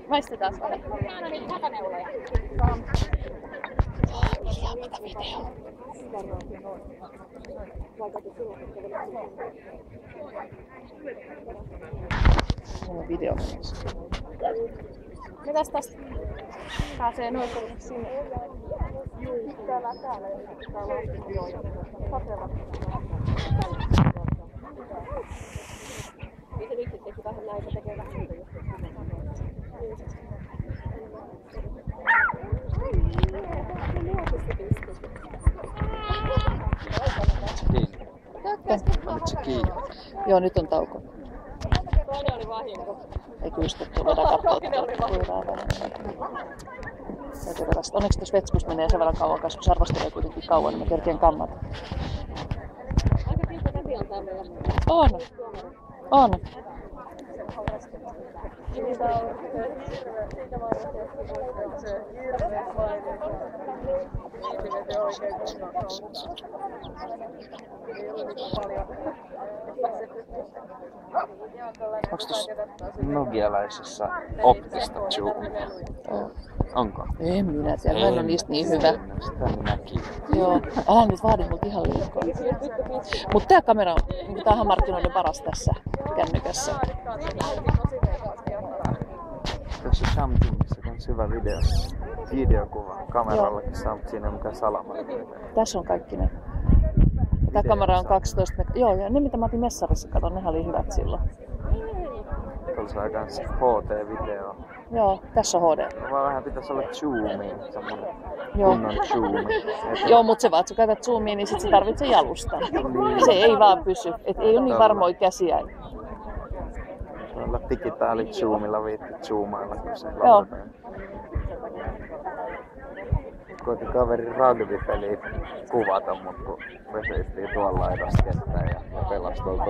Maistetaan vähän. Aina niitä hätäneuloja. Miljaamata video. Mulla on video menossa. Mitäs tästä pääsee noin sinne? Täällä on Itse nyt teki vähän näitä tekee vähän. Oliko se kiinni? Joo, nyt on tauko. Toinen oli vahinko. Ei kyystetty, voidaan katsoa. Onneksi tuossa vetskussa menee sen verran kauan, koska se arvostelee kuitenkin kauan, niin mä kerkeen kammata. Aika kiltä käsi on tämmöllä. On. Siitä varmasti se hirveä paine. Viimeiset oikein Onko tuossa nokialaisessa optista zoomia? Onko? En minä tiedä, mä en ole niistä niin hyvä. Sitä minäkin. Joo, älä nyt vaadi multa ihan liikaa. Mutta tää kamera on, niin tää on markkinoiden paras tässä kännykässä. Tässä Samsungissa on hyvä videokuva kamerallakin, siinä on mikään salama. Tässä on kaikki ne. Tää kamera on 12 metriä. Joo, ja ne mitä mä otin Messarissa, katon, nehän oli hyvät silloin. Tuossa on kans HD-video. Joo, tässä on HD. Vaan vähän pitäisi olla zoomi, semmonen Joo. kunnon zoomi. Joo, mutta se vaan, että sä käytät zoomia, niin sit sä tarvitset jalustan. Se ei vaan pysy. Et ei ole niin varmoja käsiä. Tuolla digitaali-zoomilla viitti zoomailla, kun se Joo. Koitin kaverin rugby-peliä kuvata, mutta kun vesittiin tuolla edes kenttään ja pelasi tuolta